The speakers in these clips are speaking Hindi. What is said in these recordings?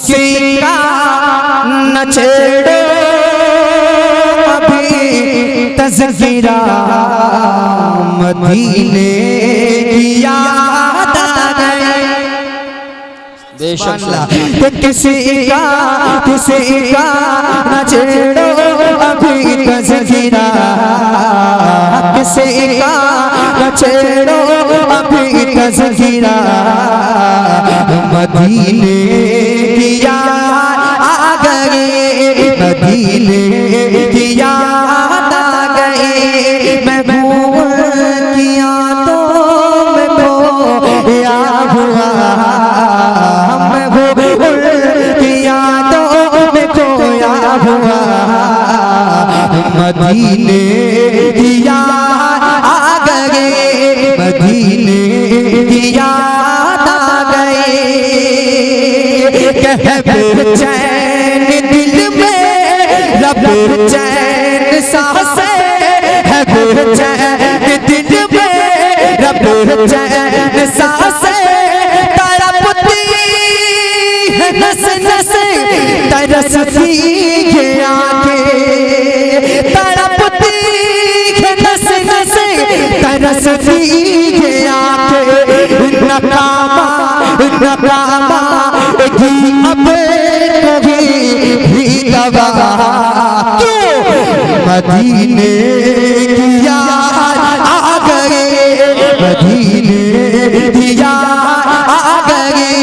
किसी का न छेड़ो अभी तज़किरा मदीने की याद आ गई। बेशक किसी का न छेड़ो अभी तज़किरा, किसी का न छेड़ो अभी तज़किरा मदीने की याद आ गई, मदीने की याद आ गई। मैं भूल किया तो मैं खोया हुआ, मैं भूल किया तो मैं खोया हुआ मदीने की याद आ गई, मदीने की याद आ गई। कह बेचैन दिल में रब चैन सांसें है, बेचैन दिल में रब चैन सांसें तड़पती है नस नस तरसती है आंखें, तड़पती है नस नस तरसती है आंखें। नकामा नकामा की अब कभी भी दवा क्यों मदीने की याद आ गई, मदीने की याद आ गई।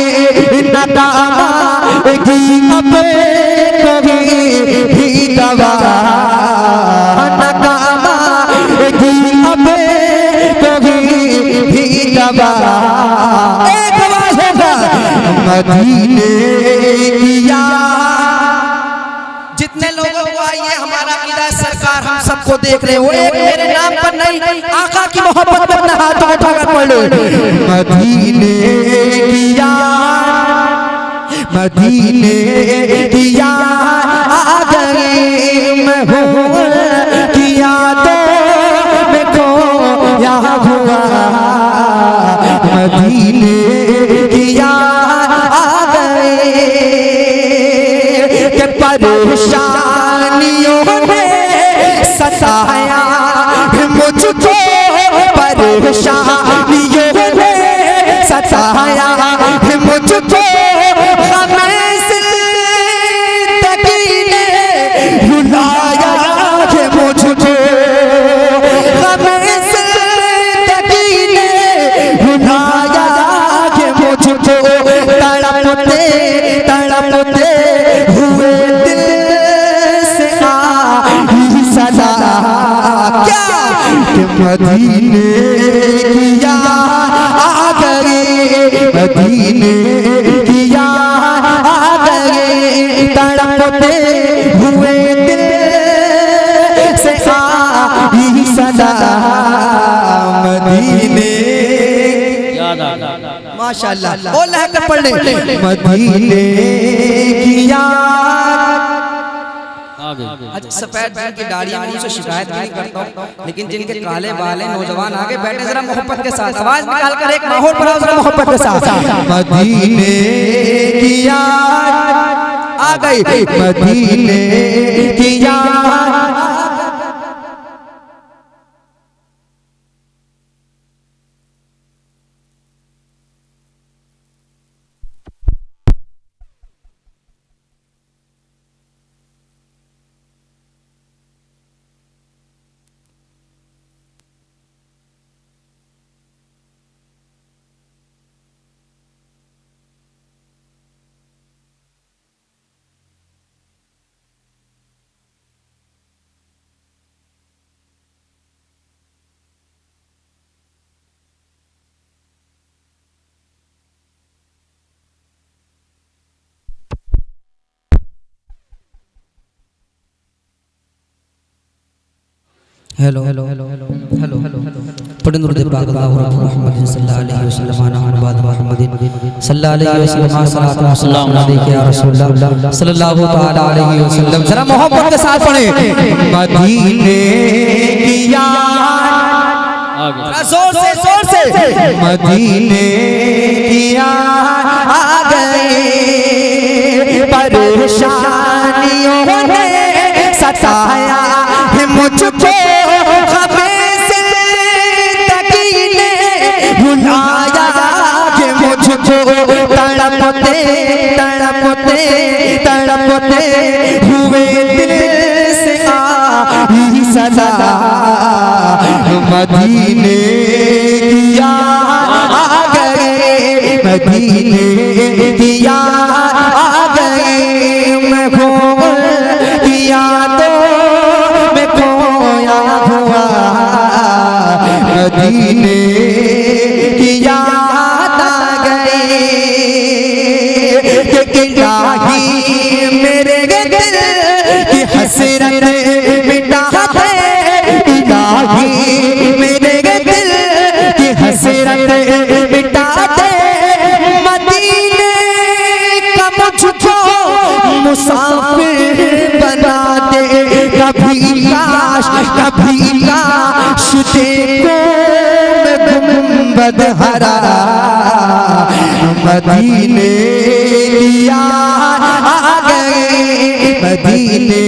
नकामा की अब कभी भी दवा, नकामा की अब कभी भी दवा मदीने की याद। जितने लोगों को आइए हमारा अकीदा सरकार हम सबको देख रहे हो, एक मेरे नाम पर नहीं आका की मोहब्बत में अपना हाथ उठाकर पढ़ लो। मदीने की याद, मदीने की याद आ गई। मैं भूल किया तो मैं खोया हुआ मदीने की याद परेशानियों ने सताया मुझको, परेशानियों ने सताया मुझको, हमें ज़िंदगी ने रुलाया है मुझको, हमें ज़िंदगी ने रुलाया है मुझको। तड़पते तड़पते हुए दिल से आई सदा क्या कि मदीने की याद आ गई, मदीने की याद आ गई। तड़पते हुए दिल से आई सदा मदीने माशाअल्लाह बोल है पढ़ ले मदीने की याद। आज सफेद की दाढ़ियां उनसे शिकायत नहीं करता हूं, लेकिन जिनके काले बाल हैं नौजवान आगे बैठे जरा मोहब्बत के साथ आवाज निकाल कर एक माहौल बनाओ जरा मोहब्बत के साथ। मदीने की याद आ गई, मदीने की याद। Hello hello hello hello hello पढ़े नूर दे पाक अल्लाह मुहम्मद सल्लल्लाहु अलैहि वसल्लम आना बाद मुहम्मद सल्लल्लाहु अलैहि वसल्लम सलातो सलाम अलैहि या रसूल अल्लाह सल्लल्लाहु तआला अलैहि वसल्लम। जरा मोहब्बत के साथ पढ़े मदीने की याद, जोर से मदीने की याद आ गई। परेशानियों ने सताया है मुझको, हमें जिंदगी ने रुलाया है मुझको। तड़पते तड़पते तड़पते हुए दिल से आई सदा, मदीने की याद आ गए, मदीने की याद आ गए। मैं घूम की यादों में खोया हुआ, मदीने की याद आ गए। कि इलाही मेरे दिल की हसरत मिटा दे, इलाही मेरे दिल की हसरत मिटा दे। मदीने का मुझको मुसाफिर बना दे, कभी काश देखो मैं गुंबद हरा, मदीने की याद आ गए, मदीने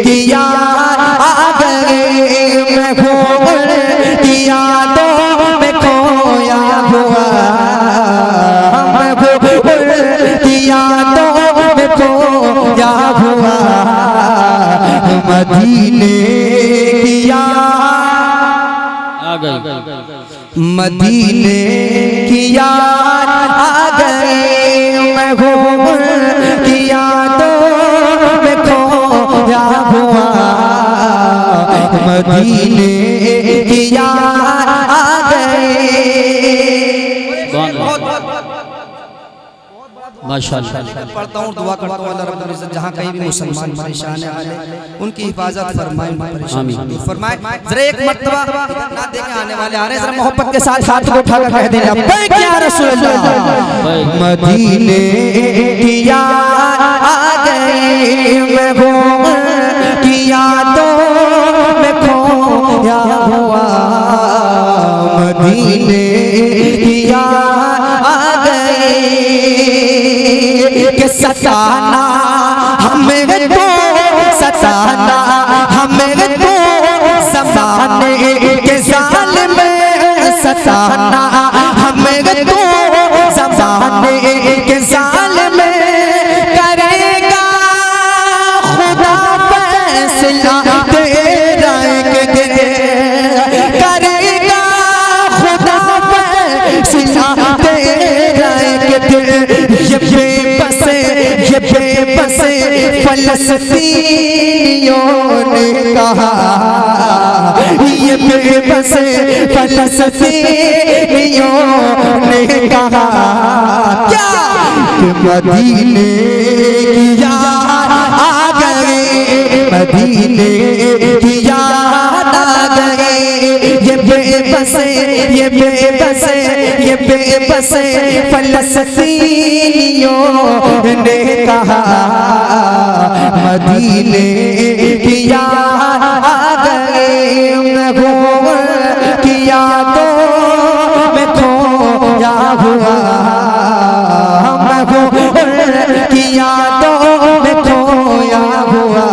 की याद आ गए। मैं घूम की यादों में खोया हुआ, मैं घूम की यादों में खोया हुआ, मदीने की याद आ गई, मदीने की याद आ गई। मैं घूम की यादों में खोया हुआ, मदीने की याद आ गई। माशाअल्लाह पढ़ता हूँ, दुआ करता हूँ अल्लाह रब्बुल इज्जत जहाँ कहीं भी मुसलमान परेशान है उनकी हिफाजत फरमाए, परेशानी फरमाए। जरा एक मर्तबा ना देखे आने वाले आ रहे हैं, जरा मोहब्बत के साथ हाथ को उठाकर कह दें लब्बैक या रसूल अल्लाह। मदीने की याद आ गई, मैं घूम की यादों में खोया हुआ, मदीने की याद आ गई। कि सताना हमें तो, सताना हमें तो ज़माने के ज़ालिम सताना हमें तो ज़माने के ज़ालिम करेगा खुदा फैसला तेरा एक दिन, करेगा खुदा फैसला तेरा एक दिन। ये बेबसे फलस्तीनियों ने कहा, ये बेबसे फलस्तीनियों ने कहा क्या कि मदीने की याद आ गई, मदीने की याद आ गई। ये बेबसे फलस्तीनियों ने कहा, मदीने की याद आ गई। मैं घूम की यादों में खोया हुआ, मैं घूम की यादों में खोया हुआ,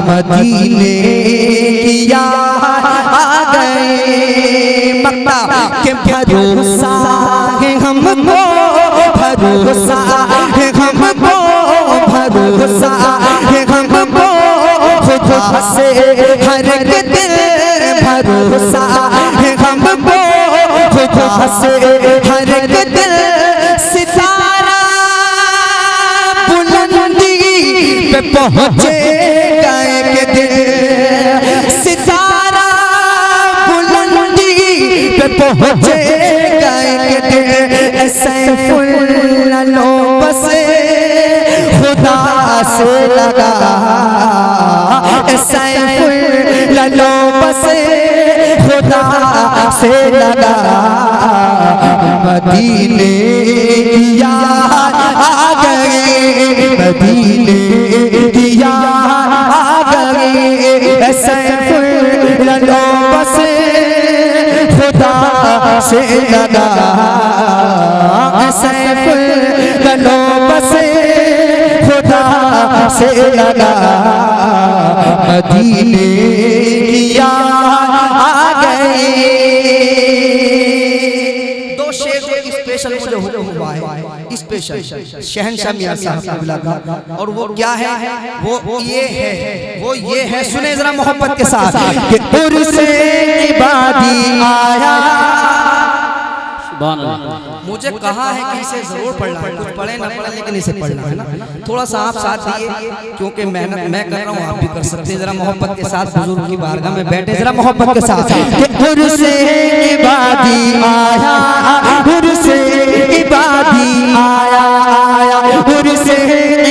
मदीने की याद आ गई। मक्का के भरोसा है हमको, भरोसा है हमको, भरोसा है हमको खुदा से हर एक दिल, भरोसा है हमको खुदा से हर एक दिल। सितारा बुलंदी पे पहुँचेगा एक दिन, सितारा बुलंदी पे पहुँचेगा एक दिन। सैफुल्लाह लो बस खुदा से लगा, सैफुल्लाह लो बस खुदा से लगा, मदीने की याद आ गई, मदीने की याद आ गई। सैफुल्लाह लो बस खुदा से लगा, सैफुल्लाह लो बस से लगा मदीने की याद आ गई। दो शेर जो स्पेशल मुझे हुआ है, स्पेशल शहंशाह मियां साहब का, और वो क्या है, वो ये है, सुने जरा मोहब्बत के साथ कि उर्से इबादी आया। मुझे कहा है कि इसे जरूर पढ़ना है, कुछ पढ़े ना पढ़े लेकिन इसे पढ़ना है ना। थोड़ा सा आप साथ दिए, क्योंकि मेहनत मैं कर रहा हूँ, आप भी कर सकते हैं। जरा मोहब्बत के साथ बुजुर्ग की बारगाह में बैठे, जरा मोहब्बत के साथ कि उर्से इबादी आया, उर्से इबादी आया, उर्से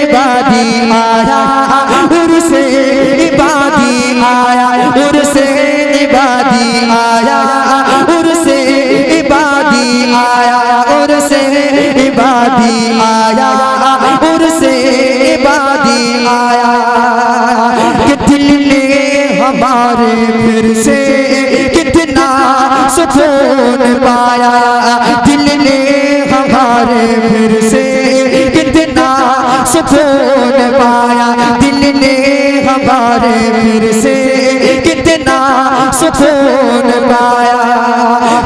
इबादी आया, उर्से इबादी आया, उर्से इबादी आया, उर्से इबादी आया, उर्से इबादी आया, उर्से इबादी आया। कि दिल ने हमारे फिर से कितना सुकून पाया, दिल ने हमारे फिर से कितना सुकून पाया, दिल ने हमारे फिर से कितना सुकून पाया।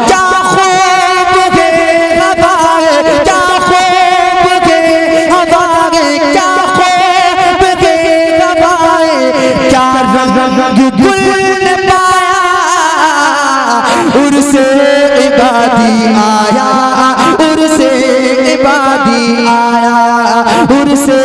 क्या खूब के हवाए, क्या खूब के हवाए, क्या खूब के हवाए, क्या रंग गुल पाया। उर्से इबादी आया, उर्से इबादी आया, उर्से